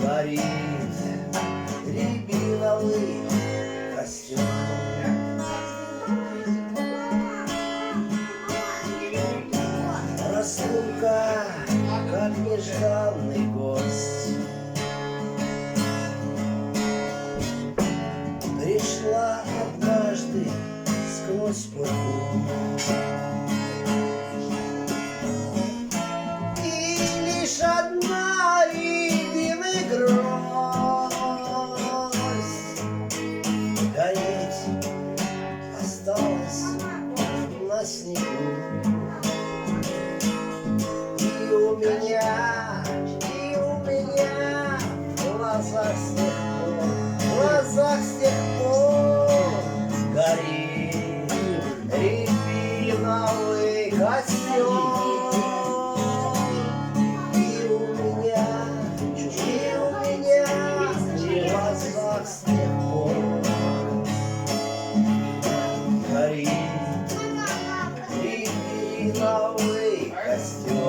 горит рябиновый костер. Разлука, как нежданный гость, пришла однажды сквозь пургу. И лишь одна рябины гроздь гореть осталась на снегу. И у меня в глазах с тех пор горит рябиновый костер. И у меня в глазах с тех пор горит рябиновый костер.